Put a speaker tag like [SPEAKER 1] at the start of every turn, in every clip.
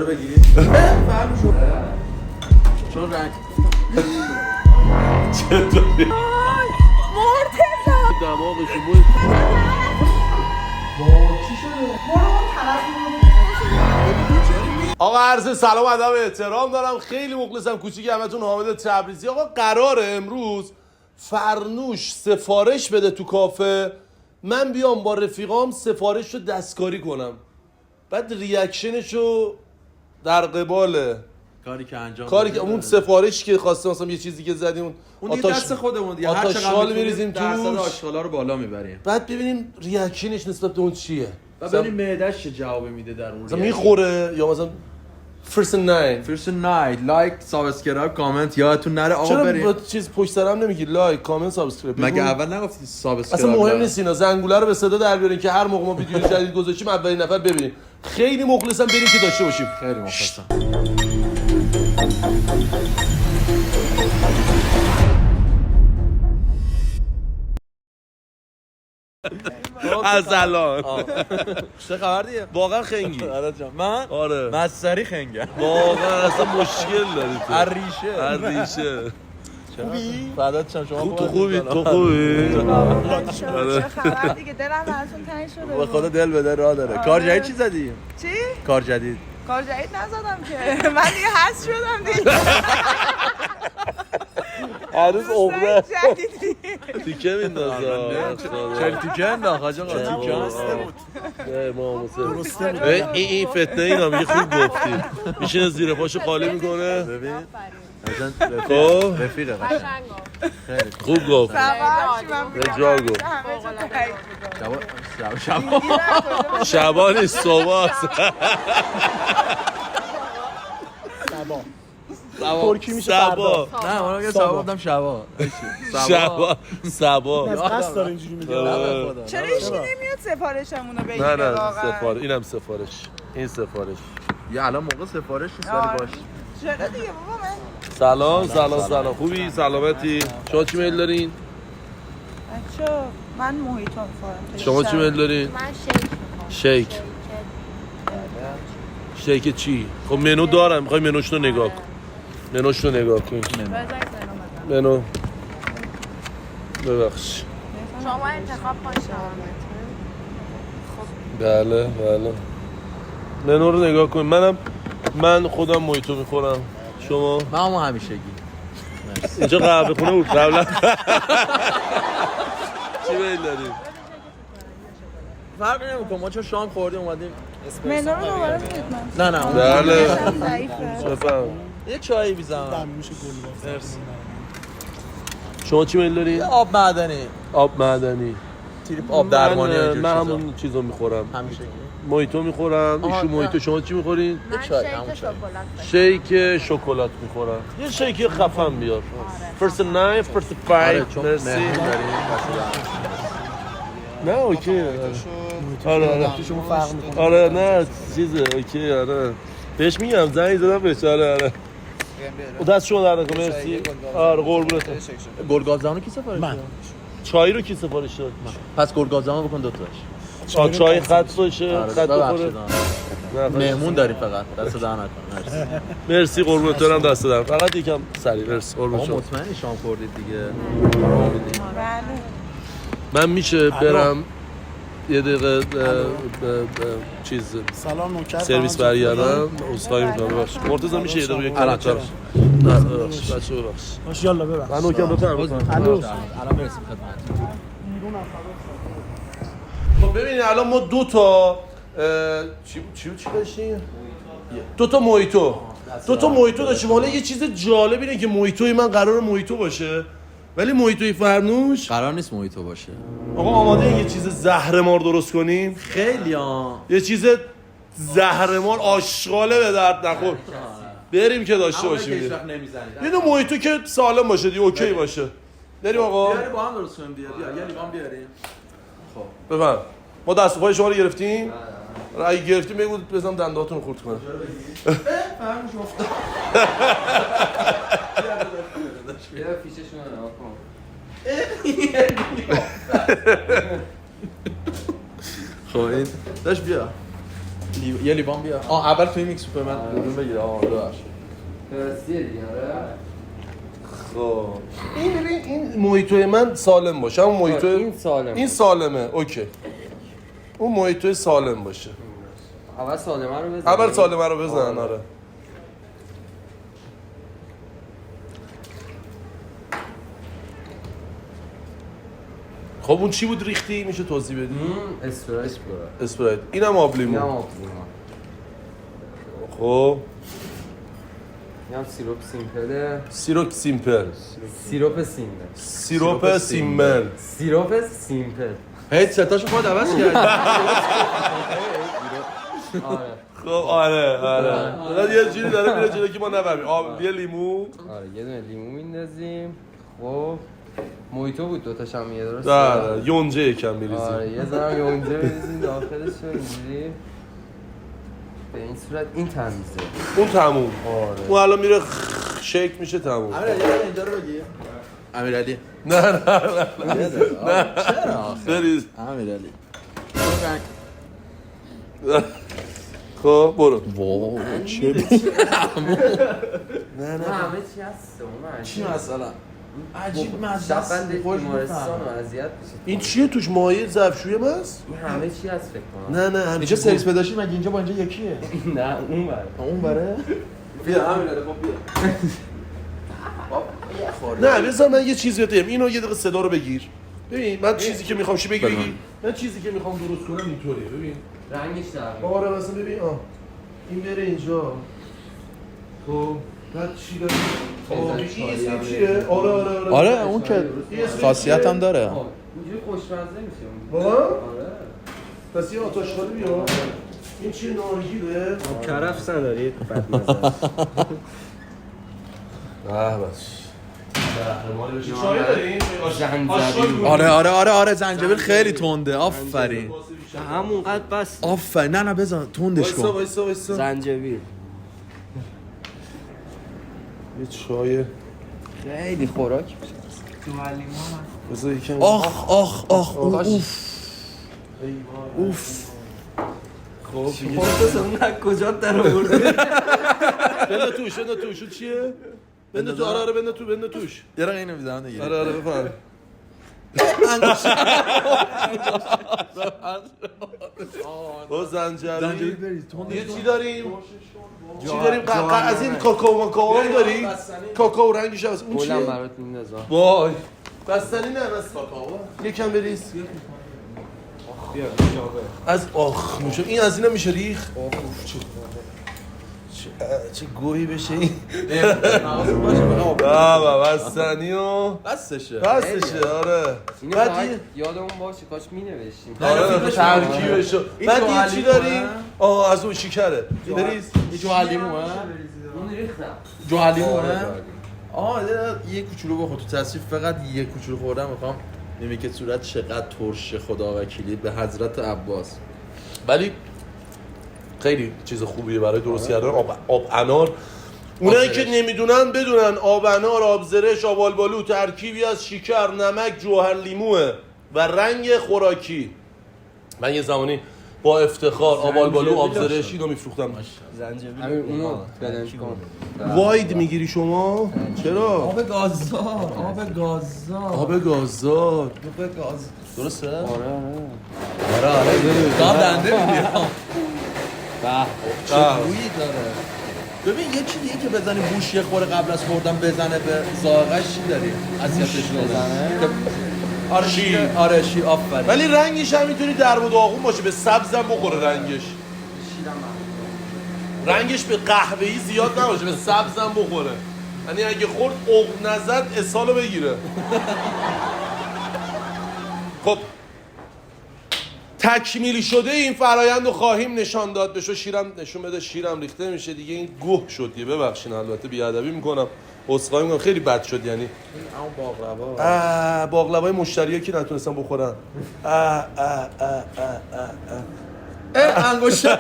[SPEAKER 1] بگیری؟ فهم شد چون رنگ
[SPEAKER 2] چطوری؟
[SPEAKER 3] مرتضی
[SPEAKER 2] دماغشو بود
[SPEAKER 1] چی شده؟ برو اون طرف
[SPEAKER 2] آقا عرض سلام ادب احترام دارم، خیلی مخلصم. کوچیک همتون حامد تبریزی. آقا قراره امروز فرنوش سفارش بده تو کافه، من بیام با رفیقام سفارش رو دستکاری کنم، بعد ریاکشنشو در قبال
[SPEAKER 1] کاری که انجام
[SPEAKER 2] کاری که اون سفارش که خواسته مثلا یه چیزی که زدیم
[SPEAKER 1] اون دیگه دست خودمون دیگه، هر چقدر
[SPEAKER 2] میریزیم
[SPEAKER 1] درصد
[SPEAKER 2] توش،
[SPEAKER 1] آشغالا رو بالا میبریم،
[SPEAKER 2] بعد ببینیم ریاکشنش نسبت به اون چیه
[SPEAKER 1] و ببینیم معده‌اش چه جوابی میده در اون
[SPEAKER 2] مثلا میخوره یا مثلا فرست
[SPEAKER 1] نایت لایک سابسکرایب کامنت یادتون نره. آقا
[SPEAKER 2] چرا
[SPEAKER 1] بریم
[SPEAKER 2] با چیز پشت سرم نمیگی لایک کامنت سابسکرایب؟
[SPEAKER 1] مگه اول نگفتی سابسکرایب؟
[SPEAKER 2] اصلا مهم نیست اینا، زنگوله رو به صدا در بیارین که هر موقع ما ویدیو جدید گذاشتیم اولین نفر ببینیم. خیلی مخلصم، بریم که داشته باشیم.
[SPEAKER 1] خیلی مخلصم.
[SPEAKER 2] از الان
[SPEAKER 1] چه خبر دیگه؟
[SPEAKER 2] واقعا خنگی.
[SPEAKER 1] من
[SPEAKER 2] آره
[SPEAKER 1] مستری خنگم
[SPEAKER 2] واقعا اصلا مشکل داری تو.
[SPEAKER 1] هر ریشه
[SPEAKER 2] هر ریشه.
[SPEAKER 1] خوبی؟ فدات شم. شما
[SPEAKER 2] تو خوبی؟ تو خوبی؟
[SPEAKER 3] چه خبر دیگه؟ دلم براتون تنگ شده
[SPEAKER 1] به خدا دل بده راه داره. کار جدید چی زدی؟
[SPEAKER 3] چی؟
[SPEAKER 1] کار جدید
[SPEAKER 3] کار جدید نزدم که من دیگه حس شدم دیگه.
[SPEAKER 2] هنوز عمره
[SPEAKER 3] جدیدی
[SPEAKER 2] تیکه میندازه.
[SPEAKER 1] چرا تیکه انداخت حاج آقا؟ تیکه
[SPEAKER 2] بود. این فتنه اینا میگه خوب گفتی. میشینه زیر پاشو خالی میکنه.
[SPEAKER 1] ببین
[SPEAKER 2] خب
[SPEAKER 1] رفیقه قشنگ
[SPEAKER 2] خوب گفت.
[SPEAKER 3] من
[SPEAKER 2] جا گفت. شبا نیست، صبح است.
[SPEAKER 4] ترکی میشه
[SPEAKER 2] شبا.
[SPEAKER 1] نه من میگم شبا گفتم شبا.
[SPEAKER 2] شبا
[SPEAKER 4] قصد داره اینجوری میگه.
[SPEAKER 3] چرا هیچکی نمیاد سفارشمونو بگیره؟
[SPEAKER 2] نه
[SPEAKER 3] واقعا
[SPEAKER 2] سفارش، اینم سفارش، این سفارش.
[SPEAKER 1] یه الان موقع سفارش نیست ولی
[SPEAKER 3] آره.
[SPEAKER 1] باش.
[SPEAKER 3] چرا دیگه بابا؟ من
[SPEAKER 2] سلام خوبی؟ سلامتی؟ شما چی میل دارین؟
[SPEAKER 3] بچه من محیطو میخورم.
[SPEAKER 2] شما چی میل دارین؟
[SPEAKER 5] من شیک میخوام.
[SPEAKER 2] شیک چی؟ خب منو دارم، میخوای منوش رو نگاه کن. منوش رو نگاه کن. منو ببخش.
[SPEAKER 5] شما انتخاب کنید.
[SPEAKER 2] بله منو رو نگاه کن. من خودم مویتو میخورم. شما؟
[SPEAKER 1] من همون همیشگی.
[SPEAKER 2] اینجا قهوه خونه بود قبلا. چی میل داریم؟
[SPEAKER 1] فرقی نمیکنه، ما چون شام خوردیم اومدیم.
[SPEAKER 3] منو رو دوباره میدید من؟
[SPEAKER 1] نه
[SPEAKER 2] بله
[SPEAKER 3] ضعیفه.
[SPEAKER 2] بفهم.
[SPEAKER 1] یه چایی بیزم.
[SPEAKER 4] دم میشه گل.
[SPEAKER 1] مرسی.
[SPEAKER 2] شما چی میل دارین؟
[SPEAKER 1] آب معدنی.
[SPEAKER 2] آب معدنی.
[SPEAKER 1] تریپ آب درمانی اینجور
[SPEAKER 2] من
[SPEAKER 1] چیزا.
[SPEAKER 2] همون چیزو میخورم.
[SPEAKER 1] همیشگی.
[SPEAKER 2] مویتو میخورم.
[SPEAKER 1] آها،
[SPEAKER 2] ایشون مویتو. شما چی میخورین؟
[SPEAKER 5] من
[SPEAKER 1] چای، همون
[SPEAKER 5] شیک
[SPEAKER 1] چای.
[SPEAKER 5] شکلات
[SPEAKER 2] شیک شکلات میخورم. یه شیک خفن بیار. فرست نایف، فرست
[SPEAKER 1] آره
[SPEAKER 2] فایت.
[SPEAKER 1] چون
[SPEAKER 2] مرسی.
[SPEAKER 1] مهمون داریم.
[SPEAKER 2] نه اوکی. آره
[SPEAKER 4] شما فرق میکنه.
[SPEAKER 2] آره نه چیزه اوکی. آره بهش میگم زنگ زدم بهش. آره و دست شما در نکنه. مرسی. آره قربونت.
[SPEAKER 1] گرگاز زمانو کی سفارش داد؟
[SPEAKER 2] چای رو کی سفارش داد؟
[SPEAKER 1] پس گرگاز زمان بکن دوتاش.
[SPEAKER 2] چای خط باشه.
[SPEAKER 1] آره،
[SPEAKER 2] خط بخوره.
[SPEAKER 1] ببخشید. مهمون داریم فقط. دست در نکن. مرسی.
[SPEAKER 2] مرسی قربونت برم. دست دارم فقط یکم سریع. مرسی قربونت
[SPEAKER 1] آقا
[SPEAKER 2] شما.
[SPEAKER 1] مطمئنی شام خوردید دیگه؟
[SPEAKER 3] بله.
[SPEAKER 2] من میشه برم یه دقیقه چیز
[SPEAKER 4] سلام نوکر.
[SPEAKER 2] سرویس برگردم. عذرخواهی میکنم ببخشید. مرتضی میشه یه دقیقه یک
[SPEAKER 1] الان
[SPEAKER 2] کلمه؟
[SPEAKER 1] چرا؟
[SPEAKER 2] نه ببخشید بچه ببخشید.
[SPEAKER 4] ماشاءالله ببخش.
[SPEAKER 2] من نوکم بفرمایید.
[SPEAKER 1] الان برسیم خدمت.
[SPEAKER 2] خب ببینید الان ما دو تا چی داشتیم؟ دو تا مویتو داشتیم. حالا یه چیز جالب اینه که مویتوی من قرار مویتو باشه ولی مویتوی فرنوش
[SPEAKER 1] قرار نیست مویتو باشه.
[SPEAKER 2] آقا آماده یه چیز زهرمار درست کنیم؟
[SPEAKER 1] خیلی ها.
[SPEAKER 2] یه چیز زهرمار آشغاله به درد نخور بریم که داشته باشیم. یه دو مویتو که سالم باشه دیگه اوکی باشه. بریم آقا.
[SPEAKER 1] بیاری با هم درست کنیم دیگه. بیا یه لیوان بیاریم. خب
[SPEAKER 2] بفهم. ما دست و پای شما رو گرفتیم. اگه گرفتیم بگو بزنم دنداتون رو خورد کنم.
[SPEAKER 1] فهمش افتاد.
[SPEAKER 6] یه فیششون رو نگاه کن.
[SPEAKER 1] خب این داشت بیا. یه لیوان بیا. اول توی میکس سوپرمن بدون بگیر. ببخشید.
[SPEAKER 6] فرستیه دیگه آره.
[SPEAKER 2] خب این مویتوی من سالم باشه. همون مویتو
[SPEAKER 6] این سالم.
[SPEAKER 2] این سالمه. اوکی. اون مویتوی سالم باشه.
[SPEAKER 6] اول سالمه رو بزن.
[SPEAKER 2] اول سالمه رو بزن. آره. خب اون چی بود ریختی؟ میشه توضیح بدی؟
[SPEAKER 6] اسپرایت برو.
[SPEAKER 2] اسپرایت. اینم آب لیمو.
[SPEAKER 6] اینم آب لیمو.
[SPEAKER 2] خب
[SPEAKER 6] اینم سیروپ سیمپله.
[SPEAKER 2] سیروپ سیمپل.
[SPEAKER 6] سیروپ سیمپل.
[SPEAKER 2] سیروپ سیمپل.
[SPEAKER 6] سیروپ سیمپل.
[SPEAKER 1] هیچ ستاشو خود عوض کردی.
[SPEAKER 6] آره.
[SPEAKER 2] خب آره. بعد یه جوری داره میره جلو که ما نفهمیم. آب یه لیمو.
[SPEAKER 6] آره یه دونه لیمو میندازیم. خب مویتو بود دوتاش هم یه درست.
[SPEAKER 2] آره یونجه یکم میریزیم.
[SPEAKER 6] آره یه ذره یونجه بریزیم داخلش رو اینجوری. به این صورت این تمیزه.
[SPEAKER 2] اون تموم.
[SPEAKER 6] آره.
[SPEAKER 2] اون الان میره شیک میشه تموم.
[SPEAKER 1] امیرعلی اینجا رو بگیر. امیرعلی.
[SPEAKER 2] نه
[SPEAKER 1] چرا؟
[SPEAKER 2] بریز.
[SPEAKER 1] امیرعلی.
[SPEAKER 2] خب برو.
[SPEAKER 1] واو چه
[SPEAKER 6] نه همه چی هست اون
[SPEAKER 1] چی مثلا؟ عجیب مزه است.
[SPEAKER 6] شبند بیمارستان و اذیت میشه.
[SPEAKER 2] این چیه توش مایع ظرفشویی ماست؟
[SPEAKER 6] این همه چی هست فکر کنم.
[SPEAKER 2] نه همین
[SPEAKER 1] اینجا سرویس بداشی مگه اینجا با اینجا یکیه؟
[SPEAKER 6] نه اون بره.
[SPEAKER 1] اون بره؟ بیا امیرعلی خب بیا.
[SPEAKER 2] نه بذار من یه چیزی بگم. اینو یه دقیقه صدا رو بگیر. ببین من چیزی که میخوام چی بگی بگی. من چیزی که میخوام درست کنم اینطوریه. ببین.
[SPEAKER 6] رنگش در
[SPEAKER 2] آره مثلا ببین این بره اینجا. خب بعد چی داره؟ این اسم چیه؟ آره
[SPEAKER 1] اون که خاصیت هم داره.
[SPEAKER 6] اینجوری خوشمزه میشه.
[SPEAKER 2] واقعا؟
[SPEAKER 6] آره.
[SPEAKER 2] پس یه آتش خالی بیا. این چیه نارگیله؟
[SPEAKER 4] کرفس ندارید بدمزه.
[SPEAKER 2] بس. چای دارین؟
[SPEAKER 6] زنجبیل.
[SPEAKER 1] آره زنجبیل خیلی تنده. آفرین.
[SPEAKER 4] همونقدر بس.
[SPEAKER 1] آفرین. نه بزن تندش کن.
[SPEAKER 2] وایسا
[SPEAKER 4] زنجبیل.
[SPEAKER 2] یه چای
[SPEAKER 4] خیلی خوراک میشه.
[SPEAKER 2] بذار یکم.
[SPEAKER 1] آخ اوف.
[SPEAKER 2] خب
[SPEAKER 4] اون کجا در آورده؟
[SPEAKER 2] بنده توش اون چیه؟ بنده تو. آره بنده توش.
[SPEAKER 1] یه رقم اینو میذارم دیگه.
[SPEAKER 2] آره بفهم. او زنجبیل
[SPEAKER 1] بریز
[SPEAKER 2] یه چی داریم؟ از این کاکائو هم داری؟ کاکائو رنگش هست. اون
[SPEAKER 6] کلا
[SPEAKER 2] چیه؟
[SPEAKER 6] برات میندازم.
[SPEAKER 2] وای بستنی نه بس کاکائو. یکم بریز. از میشه این از اینا میشه ریخ. چه گوهی بشه این. بستنی و
[SPEAKER 1] بسشه.
[SPEAKER 2] آره.
[SPEAKER 6] اینو
[SPEAKER 2] بعد
[SPEAKER 6] باید
[SPEAKER 2] یه
[SPEAKER 6] یادمون باشه کاش مینوشتیم.
[SPEAKER 2] آره ترکیبشو. بعد یه چی داریم؟ از اون شکره. بریز.
[SPEAKER 1] یه جوهلیمو
[SPEAKER 6] اون ریختم.
[SPEAKER 1] جوهلیمو یه کوچولو بخور تو تصریف فقط یه کوچولو خوردم میخوام نمی که صورت چقدر ترشه خدا وکیلی به حضرت عباس.
[SPEAKER 2] ولی خیلی چیز خوبیه برای درست کردن آب انار. اونایی که نمیدونن بدونن آب انار، آب زرش، آب آلبالو ترکیبی از شکر، نمک، جوهر لیموه و رنگ خوراکی. من یه زمانی با افتخار آب آلبالو، آب زرش اینو میفروختم.
[SPEAKER 4] زنجبیل.
[SPEAKER 6] همین اونو بلنج کن.
[SPEAKER 2] واید میگیری شما؟ چرا؟
[SPEAKER 1] آب گازدار. درسته؟ آره دام دنده میگیرم. چه بویی داره. ببین یه چی دیگه که بزنی بوش یه خوره قبل از خوردن بزنه به ذائقه‌اش چی داری؟ اذیتش بزنه. آره شیر آفرین.
[SPEAKER 2] ولی رنگش هم میتونی درب و داغون باشه، به سبزم بخوره رنگش. رنگش به قهوه‌ای زیاد نباشه، به سبزم بخوره. یعنی اگه خورد عقد نزد اسهالو بگیره. خب تکمیلی شده این فرایند رو خواهیم نشان داد. بشو شیرم نشون بده. شیرم ریخته میشه دیگه. این گوه شد دیگه. ببخشید البته بیادبی میکنم، عذرخواهی میکنم، خیلی بد شد. یعنی
[SPEAKER 1] اون
[SPEAKER 2] باقلوای مشتریایی که نتونستن بخورن.
[SPEAKER 1] انگشتر.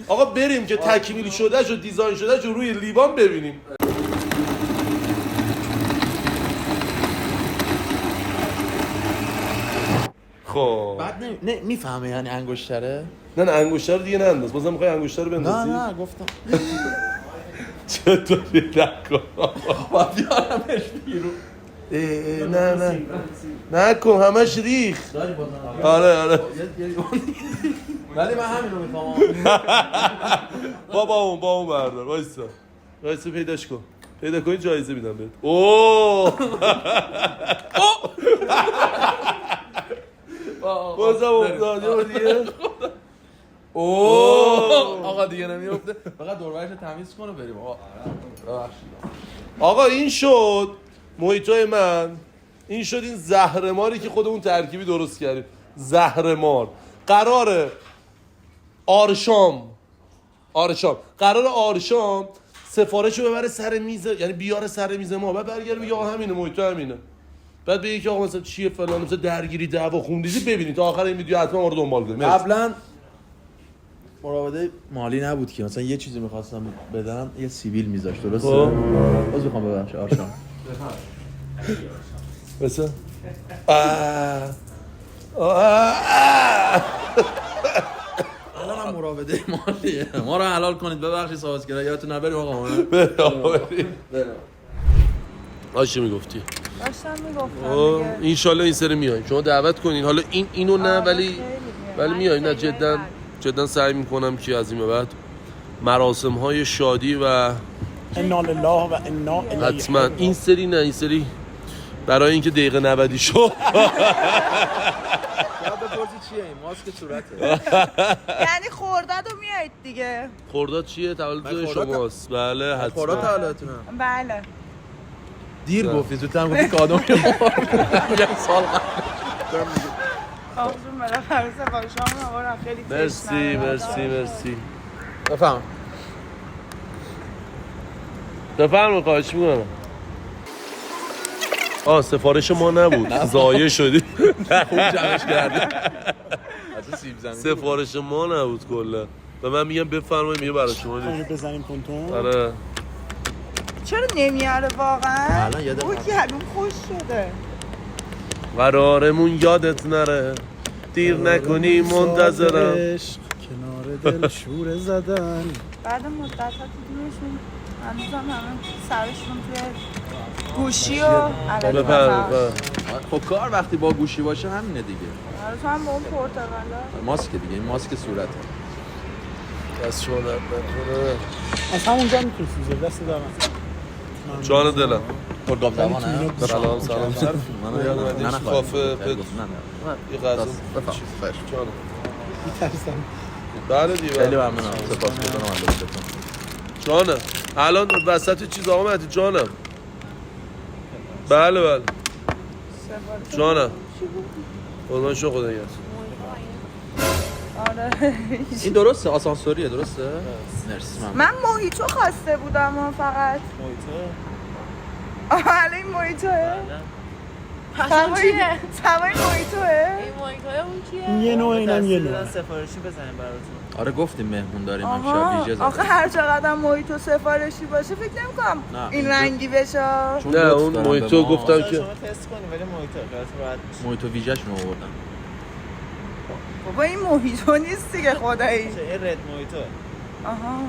[SPEAKER 2] آقا بریم که تکمیلی شده و دیزاین شده رو روی لیوان ببینیم. خب
[SPEAKER 1] بعد میفهمه یعنی انگشتره؟
[SPEAKER 2] نه انگشتر دیگه ننداز. بازم میخوای انگشتر رو بندازی؟
[SPEAKER 1] نه گفتم
[SPEAKER 2] چطوری نکن
[SPEAKER 1] باید بیارمش بیرون.
[SPEAKER 2] نکن همش ریخ.
[SPEAKER 1] داری بازم
[SPEAKER 2] آره
[SPEAKER 1] ولی من همینو میخوام.
[SPEAKER 2] با اون بردار. وایسا پیداش کن. پیدا کنی جایزه میدم بهت. اوه بازم افتاد دیگه.
[SPEAKER 1] آقا دیگه نمیفته. فقط دوربرش تمیز کن و بریم.
[SPEAKER 2] آقا این شد محیطای من. این شد این زهرماری که خودمون ترکیبی درست کردیم. زهرمار قراره آرشام قراره آرشام سفارش رو ببره سر میز، یعنی بیاره سر میز ما، بعد برگرده بگه آقا همینه محیط همینه، بعد بگه که آقا مثلا چیه فلان، مثلا درگیری دعوا خوندیزی. ببینید تا آخر این ویدیو حتما ما رو دنبال کنید.
[SPEAKER 1] قبلا مراوده مالی نبود که مثلا یه چیزی می‌خواستم بدم یه سیبیل میذاشت، درسته؟ باز می‌خوام ببخش آرشام
[SPEAKER 2] مثلا
[SPEAKER 1] الان هم مراوده مالیه. ما رو حلال کنید ببخشید سازگرا یادتون نبریم آقا.
[SPEAKER 2] آشی میگفتی
[SPEAKER 3] داشتم میگفتم دیگه.
[SPEAKER 2] اینشالله این سری میایم شما دعوت کنین. حالا اینو نه ولی میایم. نه جدا سعی میکنم که از این به بعد مراسم های شادی و
[SPEAKER 7] انا لله و انا الیه
[SPEAKER 2] حتما این سری نه، این سری برای اینکه دقیقه 90 شد.
[SPEAKER 1] یاد بپرسی چیه این ماسک صورته؟
[SPEAKER 3] یعنی خورداد رو میایید دیگه.
[SPEAKER 2] خرداد چیه؟ تولد
[SPEAKER 1] خرداد
[SPEAKER 2] شماست. بله حتما.
[SPEAKER 1] خورا تولدتونه.
[SPEAKER 3] بله.
[SPEAKER 1] دیر گفتی، زودتر هم گفتی کادو میام. یه سال
[SPEAKER 3] آقایون بالاخره سفارشامون آورد خیلی
[SPEAKER 2] مرسی.
[SPEAKER 1] بفهم.
[SPEAKER 2] خواهش میکنم. سفارش ما نبود، ضایع شدی.
[SPEAKER 1] خوب جمعش کردی. از سیب زمینی
[SPEAKER 2] سفارش ما نبود کلا. و من میگم بفرمایید، میگه برای شما
[SPEAKER 7] اینو بزنیم تونتون.
[SPEAKER 2] آره
[SPEAKER 3] چرا نمیاره واقعا؟
[SPEAKER 1] الان یادم
[SPEAKER 3] اوه گلوم خوش شده.
[SPEAKER 2] قرارمون یادت نره، دیر نکنی منتظرم.
[SPEAKER 7] عشق کنار دل شور زدن.
[SPEAKER 3] بعد مدت ها دیدیمشون هنوزم همه سرشون توی گوشی و علم
[SPEAKER 2] بفرمایید.
[SPEAKER 1] خب کار وقتی با گوشی باشه همینه دیگه.
[SPEAKER 3] آره تو هم با اون پرتقالا
[SPEAKER 1] ماسک دیگه، این ماسک صورته.
[SPEAKER 2] دست شما درد نکنه.
[SPEAKER 7] از همونجا میتونی سوزه دست در
[SPEAKER 2] جان دلم.
[SPEAKER 1] پرگام دوانه.
[SPEAKER 2] سلام
[SPEAKER 1] منو یاد
[SPEAKER 2] اومدی کافه پت یه غذا
[SPEAKER 1] بفهم.
[SPEAKER 2] جان
[SPEAKER 7] میترسم.
[SPEAKER 2] بله دیگه.
[SPEAKER 1] خیلی ممنونم. سپاسگزارم از لطفتون.
[SPEAKER 2] جانم الان وسط چیز آقا مهدی جانم. بله جانم. قربان شو خدا نگهدار.
[SPEAKER 3] آره.
[SPEAKER 1] این درسته آسانسوریه درسته؟ مرسی.
[SPEAKER 3] من موهیتو خواسته بودم فقط.
[SPEAKER 6] موهیتو؟
[SPEAKER 3] الان این موهیتوه؟ سوای موهیتوه؟
[SPEAKER 5] این موهیتوه اون چیه؟
[SPEAKER 7] یه نوع اینم یه نوع.
[SPEAKER 6] سفارشی بزنیم براتون.
[SPEAKER 1] آره گفتیم مهمون داریم امشب ویژه
[SPEAKER 3] آخه هر چقدر موهیتو سفارشی باشه فکر نمی‌کنم این رنگی بشه.
[SPEAKER 2] نه اون موهیتو گفتم که
[SPEAKER 6] شما تست کنید ولی موهیتو خیلی راحت میشه.
[SPEAKER 1] موهیتو ویژه‌شون آوردن.
[SPEAKER 3] بابا این موهیتو نیست دیگه خدایی.
[SPEAKER 6] این رد موهیتو.
[SPEAKER 3] آها.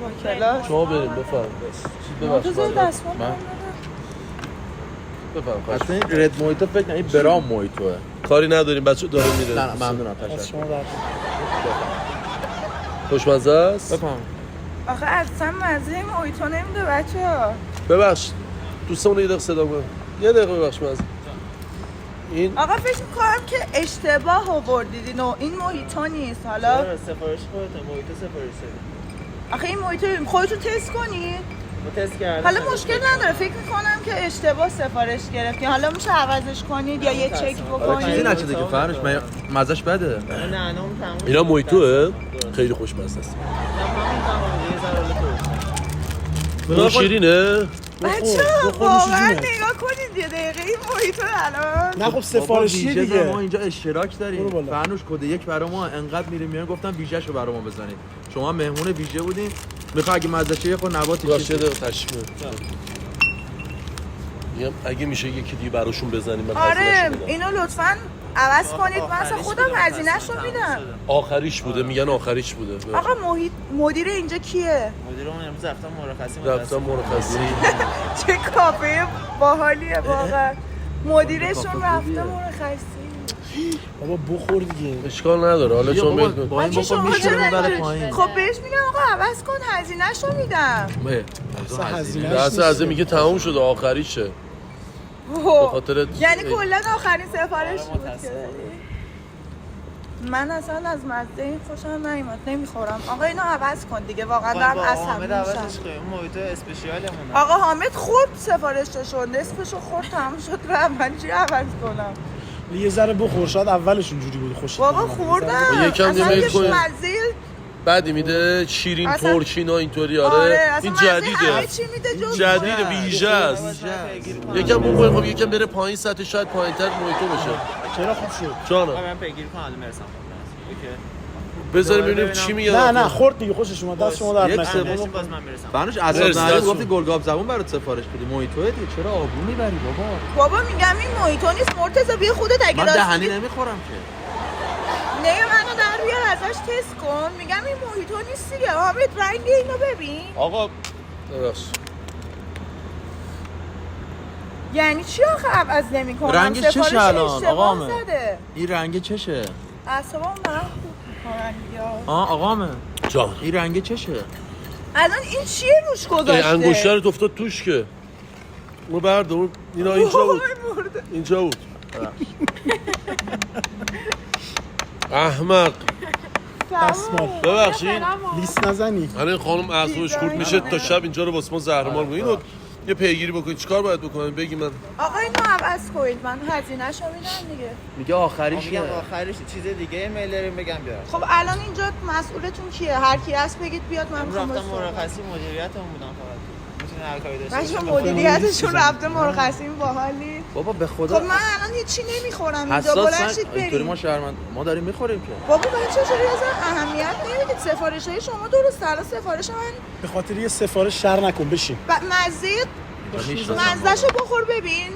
[SPEAKER 3] با کلاش.
[SPEAKER 2] شما بریم بفرمایید.
[SPEAKER 3] تو زیر دستمال
[SPEAKER 2] بفرمایید.
[SPEAKER 1] اصلا این رد موهیتو فکر کنم این برام موهیتوه.
[SPEAKER 2] کاری نداریم بچه داره میره.
[SPEAKER 1] نه ممنونم
[SPEAKER 7] از
[SPEAKER 1] تشکر.
[SPEAKER 7] شما در
[SPEAKER 2] خوشمزه است.
[SPEAKER 1] بفهم.
[SPEAKER 3] آخه اصلا مزه این موهیتو نمیده بچه‌ها.
[SPEAKER 2] ببخش دوستمون یه دقیقه صدا کن. یه دقیقه ببخش مزه. این
[SPEAKER 3] آقا فکر می‌کنم که اشتباه آوردید اینو. این موهیتو نیست. حالا
[SPEAKER 6] سفارش خودتون موهیتو سفارش دادید.
[SPEAKER 3] آخه این موهیتو خودتو تست کنید.
[SPEAKER 6] ما تست کردیم.
[SPEAKER 3] حالا مشکل نداره، فکر می‌کنم که اشتباه سفارش گرفتین. حالا میشه عوضش کنید یا یه چک
[SPEAKER 1] چیزی
[SPEAKER 3] بکنید.
[SPEAKER 1] نشده که فرش مزهش بده.
[SPEAKER 6] نه نام تموم.
[SPEAKER 2] اینا موهیتوه خیلی خوشمزه است. اون شیرینه.
[SPEAKER 3] بچه‌ها واقعا نگاه کنید یه دقیقه این موهیتو الان.
[SPEAKER 7] نه خب سفارشیه
[SPEAKER 1] ویژه
[SPEAKER 7] دیگه.
[SPEAKER 1] ما اینجا اشتراک داریم.
[SPEAKER 7] برو بالا.
[SPEAKER 1] فرنوش کد 1 برای ما انقدر میریم میان گفتم ویژه‌شو برای ما بزنید. شما مهمون ویژه بودین. میخوای اگه مزهشه یه خود نبات
[SPEAKER 2] باشه ده تشکیل. میگم اگه میشه یکی دیگه براشون بزنیم من
[SPEAKER 3] آره
[SPEAKER 2] هزینه‌شو بدم.
[SPEAKER 3] اینو لطفاً عوض کنید من اصلا خودم هزینه‌شو میدم.
[SPEAKER 2] آخریش بوده میگن آخریش بوده.
[SPEAKER 3] آقا مدیر اینجا کیه؟
[SPEAKER 8] مدیرمون امروز رفتم مرخصی.
[SPEAKER 3] چه کافه باحالیه واقعا. مدیرشون رفته مرخصی.
[SPEAKER 7] بابا بخور دیگه.
[SPEAKER 2] اشکال نداره حالا چون
[SPEAKER 3] بچه شما چرا خب بهش میگم آقا عوض کن هزینه‌شو میدم.
[SPEAKER 2] هزینه میگه تموم شده آخریشه. به خاطر
[SPEAKER 3] یعنی کلا آخرین سفارش بود که من اصلا از مزه این خوشم نمیاد نمیخورم. آقا اینو عوض کن دیگه واقعا دارم عصبی میشم.
[SPEAKER 8] محیط اسپشیالمونه.
[SPEAKER 3] آقا حامد خورد سفارششو نصفشو خورد تموم شد رفت من چی عوض کنم؟
[SPEAKER 7] یه ذره بخور شاید اولش اونجوری بود خوشت
[SPEAKER 3] بابا خوردم
[SPEAKER 2] یکم
[SPEAKER 3] اصلا
[SPEAKER 2] دیگه کنید
[SPEAKER 3] مزه
[SPEAKER 2] بعدی میده شیرین
[SPEAKER 3] اصلا...
[SPEAKER 2] ترکینا اینطوری آره این جدیده جدیده ویژه است یکم بخوریم خب یکم بره پایین سطح شاید پایین‌تر محیطو بشه
[SPEAKER 7] چرا خوب شد
[SPEAKER 2] جانم
[SPEAKER 8] من پیگیری کنم الان میرسم
[SPEAKER 2] بذاریم ببینیم چی میگه
[SPEAKER 7] نه خورد دیگه خوشش اومد دست شما درد نکنه
[SPEAKER 8] باز من میرسم
[SPEAKER 6] بنوش عذاب نری گفتی گلگاب زبون برات سفارش بدی مویتوه دیگه چرا آبرو میبری بابا
[SPEAKER 3] میگم این مویتو نیست مرتضی بیا خودت اگه
[SPEAKER 6] من دهنی نمیخورم که
[SPEAKER 3] نه منو در بیار ازش تست کن میگم این مویتو نیست دیگه حامد رنگ اینو ببین
[SPEAKER 2] آقا ببخش
[SPEAKER 3] یعنی چی آخه عوض نمی‌کنم
[SPEAKER 6] رنگ چشه الان آقامه این رنگ چشه
[SPEAKER 3] اعصابم دارم خوب می‌کنن یا
[SPEAKER 6] آقامه
[SPEAKER 2] جان
[SPEAKER 6] این رنگ چشه
[SPEAKER 3] الان این چیه روش گذاشته
[SPEAKER 2] انگشترت افتاد توش که اون بردار اینا اینجا بود اینجا بود احمق
[SPEAKER 7] دستمال
[SPEAKER 2] ببخشید
[SPEAKER 7] لیست نزنی
[SPEAKER 2] الان خانم اعصابش خورد میشه تا شب اینجا رو واسه ما زهرمار می‌کنه اینو یه پیگیری بکنید چیکار باید بکنیم بگی من
[SPEAKER 3] آقا اینو عوض کنید من هزینه‌شو میدم دیگه
[SPEAKER 6] میگه آخریشه
[SPEAKER 8] آخرش چیز دیگه ایمیل داریم بگم بیار
[SPEAKER 3] خب الان اینجا مسئولتون کیه هر کی هست بگید بیاد من میخوام
[SPEAKER 8] رفتم مرخصی مدیریتمون بودم فقط میتونه هر کاری داشته
[SPEAKER 3] باشه مدیریتشون رفته مرخصی باحالی
[SPEAKER 6] بابا به خدا
[SPEAKER 3] خب من الان هیچی نمیخورم اینجا بلنشید
[SPEAKER 6] اینطوری ما
[SPEAKER 3] بریم
[SPEAKER 6] شهرمند ما داریم میخوریم که
[SPEAKER 3] بابا بچه چرا اصلا اهمیت نمیدید سفارش‌های شما درست الان سفارش من
[SPEAKER 7] به خاطر یه سفارش شر نکن بشین
[SPEAKER 3] مزه‌شو بخور ببین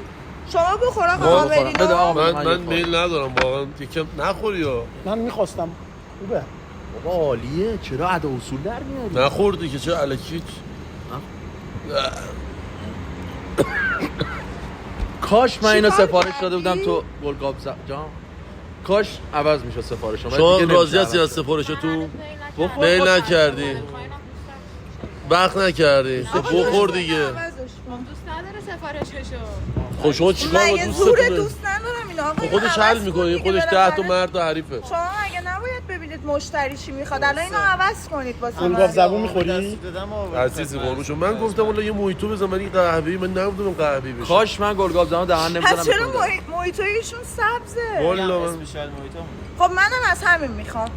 [SPEAKER 3] شما بخور آقا
[SPEAKER 2] من میل ندارم واقعا یکم نخوری یا
[SPEAKER 7] من میخواستم خوبه
[SPEAKER 6] بابا عالیه چرا ادا اصول در میاری
[SPEAKER 2] نخوردی که چه الکی
[SPEAKER 6] کاش من اینو سفارش داده بودم تو گلگاب جان کاش عوض میشه سفارشم
[SPEAKER 2] شما راضی هستی از سفارشتون میل نکردی وقت نکردی بخور دیگه
[SPEAKER 5] دوست نداره سفارششو
[SPEAKER 2] خب شما چیکار با
[SPEAKER 3] من زور دوست ندارم اینا آقا
[SPEAKER 2] خودش حل میکنه خودش 10 تا مرد و حریفه
[SPEAKER 3] شما اگه نباید ببینید مشتری چی میخواد الان اینو عوض کنید واسه
[SPEAKER 7] گلگاب زبون میخوری
[SPEAKER 2] عزیزی قربونشون من گفتم والله یه مویتو بزن ولی قهوه‌ای من نبودم قهوه‌ای بشه
[SPEAKER 6] کاش من گلگاب زبون دهن نمیذارم
[SPEAKER 3] پس چرا مویتویشون سبزه
[SPEAKER 2] والله من
[SPEAKER 8] اسپشیال محیطمون
[SPEAKER 3] خب منم از همین میخوام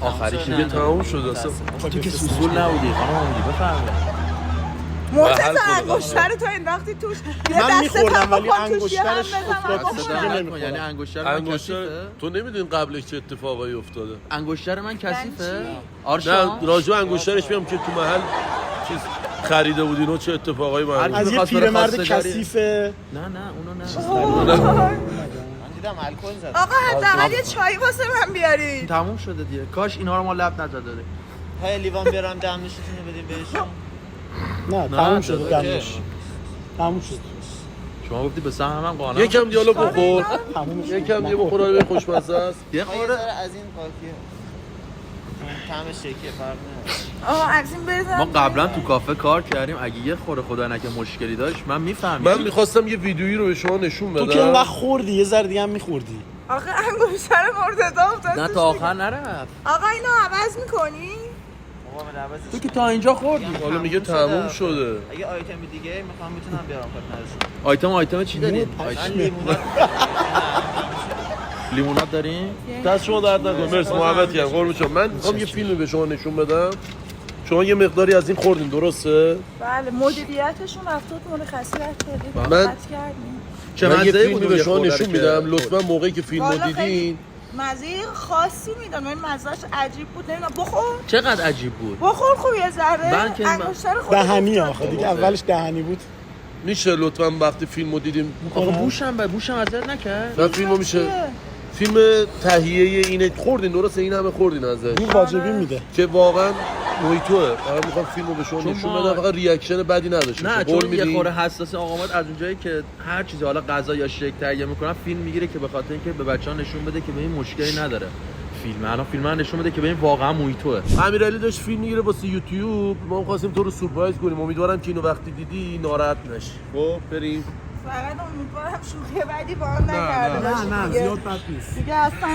[SPEAKER 6] آخریش
[SPEAKER 2] دیگه تموم شد اصلا
[SPEAKER 6] تو که سوسول نبودی خانم بفرمایید
[SPEAKER 3] مرتضی انگشتر تو انداختی توش
[SPEAKER 7] من میخوردم ولی انگشترش
[SPEAKER 6] افتاد یعنی انگشتر
[SPEAKER 2] تو نمیدونی قبلش چه اتفاقایی افتاده
[SPEAKER 6] انگشتر من کثیفه
[SPEAKER 2] نه راجع انگشترش میام که تو محل چیز خریده بودین و چه اتفاقایی
[SPEAKER 7] از یه پیرمرد کثیفه
[SPEAKER 6] نه اونو نه
[SPEAKER 8] دیدم الکل زد
[SPEAKER 3] آقا حداقل یه چای واسه من بیارید
[SPEAKER 6] تموم شده دیگه کاش اینا رو ما لب نزده
[SPEAKER 8] های لیوان بیارم دم نوشیتونو بدیم بهشون
[SPEAKER 7] نه تموم شد دمش تموم شد
[SPEAKER 6] شما گفتی به سهم هم قانع
[SPEAKER 2] یکم دیالوگ بخور یکم دیگه بخور آره خوشمزه است
[SPEAKER 6] یه خورده
[SPEAKER 8] از این قاطیه طعمش شکیه فرق نمیکنه
[SPEAKER 3] آقا عکسین بزن
[SPEAKER 6] ما قبلا تو کافه کار کردیم اگه یه خورده خدا نکنه مشکلی داشت من میفهمیدم
[SPEAKER 2] من میخواستم یه ویدیویی رو به شما نشون بدم
[SPEAKER 7] تو که اینقدر خوردی یه ذره دیگه هم میخوردی
[SPEAKER 3] آخه انگشتر مرتضی افتاد
[SPEAKER 6] نه تا آخر نرفت
[SPEAKER 3] آقا اینو عوض میکنی؟
[SPEAKER 6] تو که تا اینجا خوردی
[SPEAKER 2] حالا میگه تموم شده
[SPEAKER 8] اگه آیتم دیگه میخوام میتونم بیارم
[SPEAKER 6] آیتم چی دارین؟ لیموناد دارین؟
[SPEAKER 2] دست شما درد نکنه مرسی محبت کردم قربون شما من میخوام یه فیلمی به شما نشون بدم شما یه مقداری از این خوردین درسته؟
[SPEAKER 3] بله مدیریتشون رفتاد مرخصی رفت
[SPEAKER 2] من
[SPEAKER 6] چه
[SPEAKER 2] یه فیلمی به شما نشون میدم لطفا موقعی که فیلمو دیدین
[SPEAKER 3] مزه خاصی میدن من مزهش عجیب بود نمیدونم بخور
[SPEAKER 6] چقدر عجیب بود
[SPEAKER 3] بخور خوب یه ذره انگشتر خودت
[SPEAKER 7] دهنی آخه دیگه اولش دهنی بود
[SPEAKER 2] میشه لطفا وقتی فیلمو دیدیم
[SPEAKER 1] آقا بوشم اذیت نکرد.
[SPEAKER 2] نه فیلمو میشه فیلم تهیه اینه خوردین درسته این همه خوردین ازش
[SPEAKER 7] این واجبی میده
[SPEAKER 2] که واقعا محیطوه فقط میخوام فیلمو به شما نشون بدم فقط ریاکشن بدی نداشته
[SPEAKER 1] نه چون یه خورده حساس آقا ماد از اونجایی که هر چیزی حالا غذا یا شیک تهیه میکنن فیلم میگیره که به خاطر اینکه به بچه‌ها نشون بده که به این مشکلی نداره. فیلم نشون بده که به این واقعا محیطوه.
[SPEAKER 2] امیرعلی داشت فیلم میگیره واسه یوتیوب ما خواستیم تو رو سورپرایز کنیم امیدوارم که اینو وقتی دیدی ناراحت نشی. خب بریم
[SPEAKER 3] فقط امیدوارم شوخی بعدی با هم نکرده باشی.
[SPEAKER 7] نه زیاد بد نیست
[SPEAKER 3] دیگه اصلا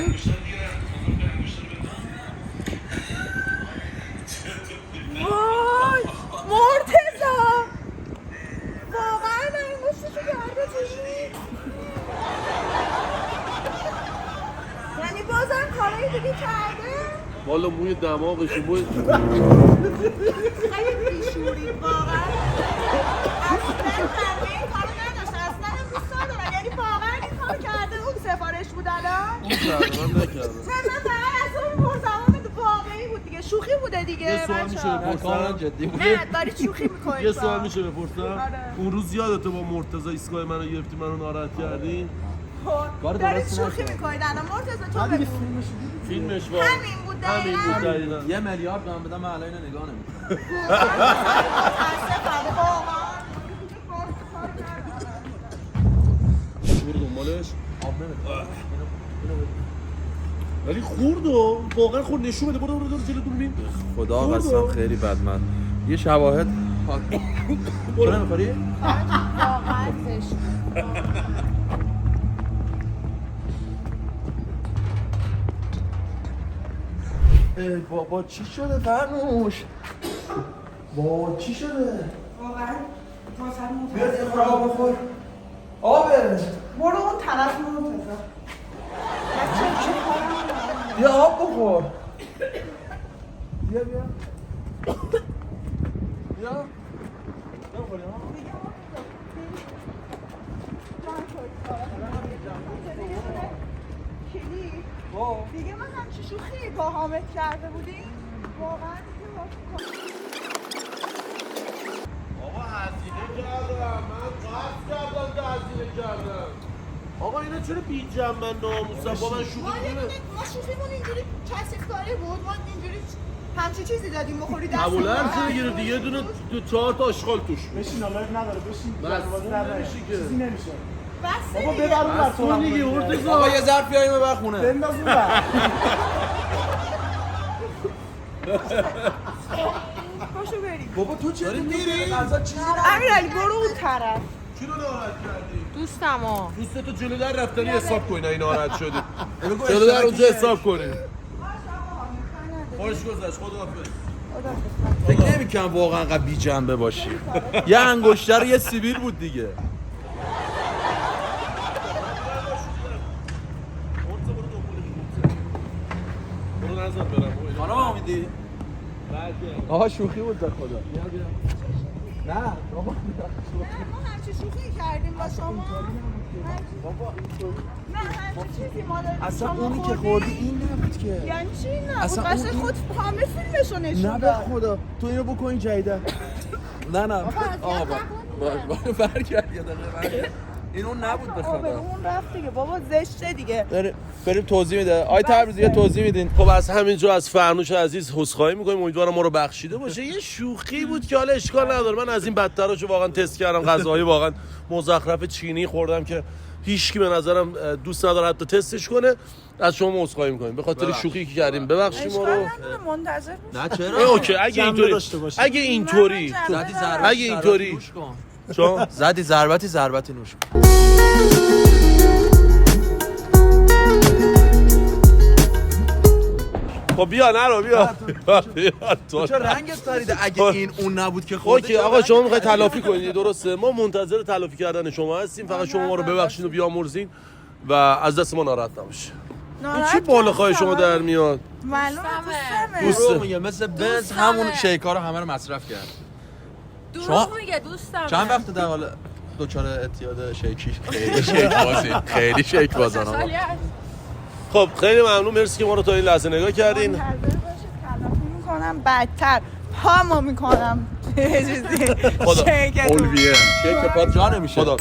[SPEAKER 3] وای مرتضی واقعا این گوشتشو کرده چجوری؟ یعنی بازم کارایی دیگه کرده؟
[SPEAKER 2] والا موی دماغش موی
[SPEAKER 3] خیلی بیشورید واقعا اصلا همه این کارو نداشته اصلا هم دوست ندارم یعنی واقعا این کار کرده اون سفارش بود الان؟
[SPEAKER 2] من نکردم
[SPEAKER 3] من فقط از اون پرزمان واقعی بود دیگه شوخی بوده دیگه
[SPEAKER 2] یه سوال میشه بپرسم
[SPEAKER 1] جدی بود.
[SPEAKER 3] نه داری شوخی میکنی
[SPEAKER 2] یه سوال میشه بپرسم
[SPEAKER 3] آره.
[SPEAKER 2] اون روز یادته با مرتضی ایستگاه منو گرفتی منو ناراحت کردی
[SPEAKER 3] دارید شوخی میکنید الان مرتضی تو بگو
[SPEAKER 2] فیلمش با
[SPEAKER 3] همین بود دقیقا
[SPEAKER 1] 1 میلیارد من بدم من الان اینو نگاه نمیکنم.
[SPEAKER 3] متاسفم واقعا
[SPEAKER 2] برو دنبالش آب نمیده ولی خورد و واقعا خورد نشون بده برو جلو دور ببین
[SPEAKER 1] خدا قسم خیلی بد من یه شواهد تو نمیخوری؟
[SPEAKER 3] واقعا زشت
[SPEAKER 1] بابا چی شده فرنوش؟ بابا چی شده؟
[SPEAKER 3] واقعا
[SPEAKER 1] بیا یه خورا بخور آبه
[SPEAKER 3] برو اون طرف مرتضی
[SPEAKER 1] بیا آب بخور بیا
[SPEAKER 3] دیگه من همچی شوخی با حامد کرده بودیم واقعا
[SPEAKER 2] آقا هزینه کردم من قصد کردم که هزینه کردم آقا اینا چرا بی جنبن ناموسن با من شوخی کنه
[SPEAKER 3] ما شوخیمون اینجوری کثیف‌کاری بود ما اینجوری همچی چیزی دادیم بخوری دست
[SPEAKER 2] معمولا چه گرفتی یه دونه 4 تا آشغال توش
[SPEAKER 7] بشین حالا نداره بشین
[SPEAKER 2] نمیشه که
[SPEAKER 7] چیزی نمیشه
[SPEAKER 3] بس
[SPEAKER 7] بابا ببر اون بر تو
[SPEAKER 2] دیگه مرتضی
[SPEAKER 1] آقا یه ظرف بیاریم ببر خونه
[SPEAKER 7] بنداز اون بر
[SPEAKER 3] پاشو بریم
[SPEAKER 1] بابا تو چرا میری؟
[SPEAKER 3] امیرعلی برو اون طرف
[SPEAKER 2] کی رو ناراحت کردی
[SPEAKER 5] دوستمو
[SPEAKER 2] دوستتو جلو در رفتنی حساب کنی این ناراحت شدی جلو در اونجا حساب کنی خوش گذشت خداحافظ
[SPEAKER 1] فکر نمی‌کنم واقعا انقدر بی جنبه باشی یه انگشتر یه سیبیل بود دیگه
[SPEAKER 2] برو نظر برم
[SPEAKER 1] خانم امیدی آها شوخی بود در خدا نه بابا
[SPEAKER 3] ما همچی شوخی کردیم با شما نه همچی چیزی ما داریم
[SPEAKER 1] اصلا اونی که خوردی این نبود که
[SPEAKER 3] یعنی چی نه؟
[SPEAKER 1] اصلا
[SPEAKER 3] قصد
[SPEAKER 1] اون-
[SPEAKER 3] خود همه فیلمشو نشون
[SPEAKER 1] نه به
[SPEAKER 3] داد
[SPEAKER 1] خدا تو اینو بکن جیده نه آقا برگرد یه دقیقه برگرد این اون نبود به خدا
[SPEAKER 3] اون رفت دیگه بابا زشته دیگه
[SPEAKER 1] بریم توضیح میده آی تبریزی یه توضیح میدین
[SPEAKER 2] خب از همینجا از فرنوش عزیز عذرخواهی میکنیم امیدوارم ما رو بخشیده باشه یه شوخی بود که حالا اشکال نداره من از این بدتراشو واقعا تست کردم غذاهای واقعا مزخرف چینی خوردم که هیچکی به نظرم دوست نداره حتی تستش کنه از شما عذرخواهی میکنیم به خاطر شوخی که کردیم ببخشید ما رو
[SPEAKER 3] اشکال نداره منتظر
[SPEAKER 1] نه
[SPEAKER 3] میشه
[SPEAKER 1] چرا
[SPEAKER 2] اوکی اگه
[SPEAKER 7] جنبه
[SPEAKER 2] اینطوری
[SPEAKER 7] داشته باشه.
[SPEAKER 2] اگه اینطوری
[SPEAKER 1] زدی ضربت
[SPEAKER 2] اگه اینطوری
[SPEAKER 1] نوش کن
[SPEAKER 2] چون
[SPEAKER 1] زدی ضربتی نوش کن
[SPEAKER 2] خب بیا نرو بیا
[SPEAKER 1] تو چرا رنگت پریده اگه این اون نبود که خورده
[SPEAKER 2] اوکی آقا شما میخواید تلافی کنید درسته ما منتظر تلافی کردن شما هستیم فقط شما ما رو ببخشید و بیامرزین و از دست ما ناراحت نباشید این چی بالاخای شما در میاد
[SPEAKER 3] معلومه دوستمه
[SPEAKER 2] دوست-
[SPEAKER 1] درو میگه مثل بنز همون شیکا رو همه رو مصرف کرد
[SPEAKER 5] دروغ میگه دوستمه
[SPEAKER 1] چند وقت در حال دچار اعتیاد شیکی خیلی شیک بازی خیلی شیک بازن آقا
[SPEAKER 2] خب خیلی ممنون مرسی که ما رو تا این لحظه نگاه کردین
[SPEAKER 3] منتظر باشید تلافی میکنم بدتر پامو میکنم تو یه چیزی
[SPEAKER 2] خدا.
[SPEAKER 3] شیک
[SPEAKER 2] اولویه
[SPEAKER 1] شیک پات جا نمیشه
[SPEAKER 2] خدا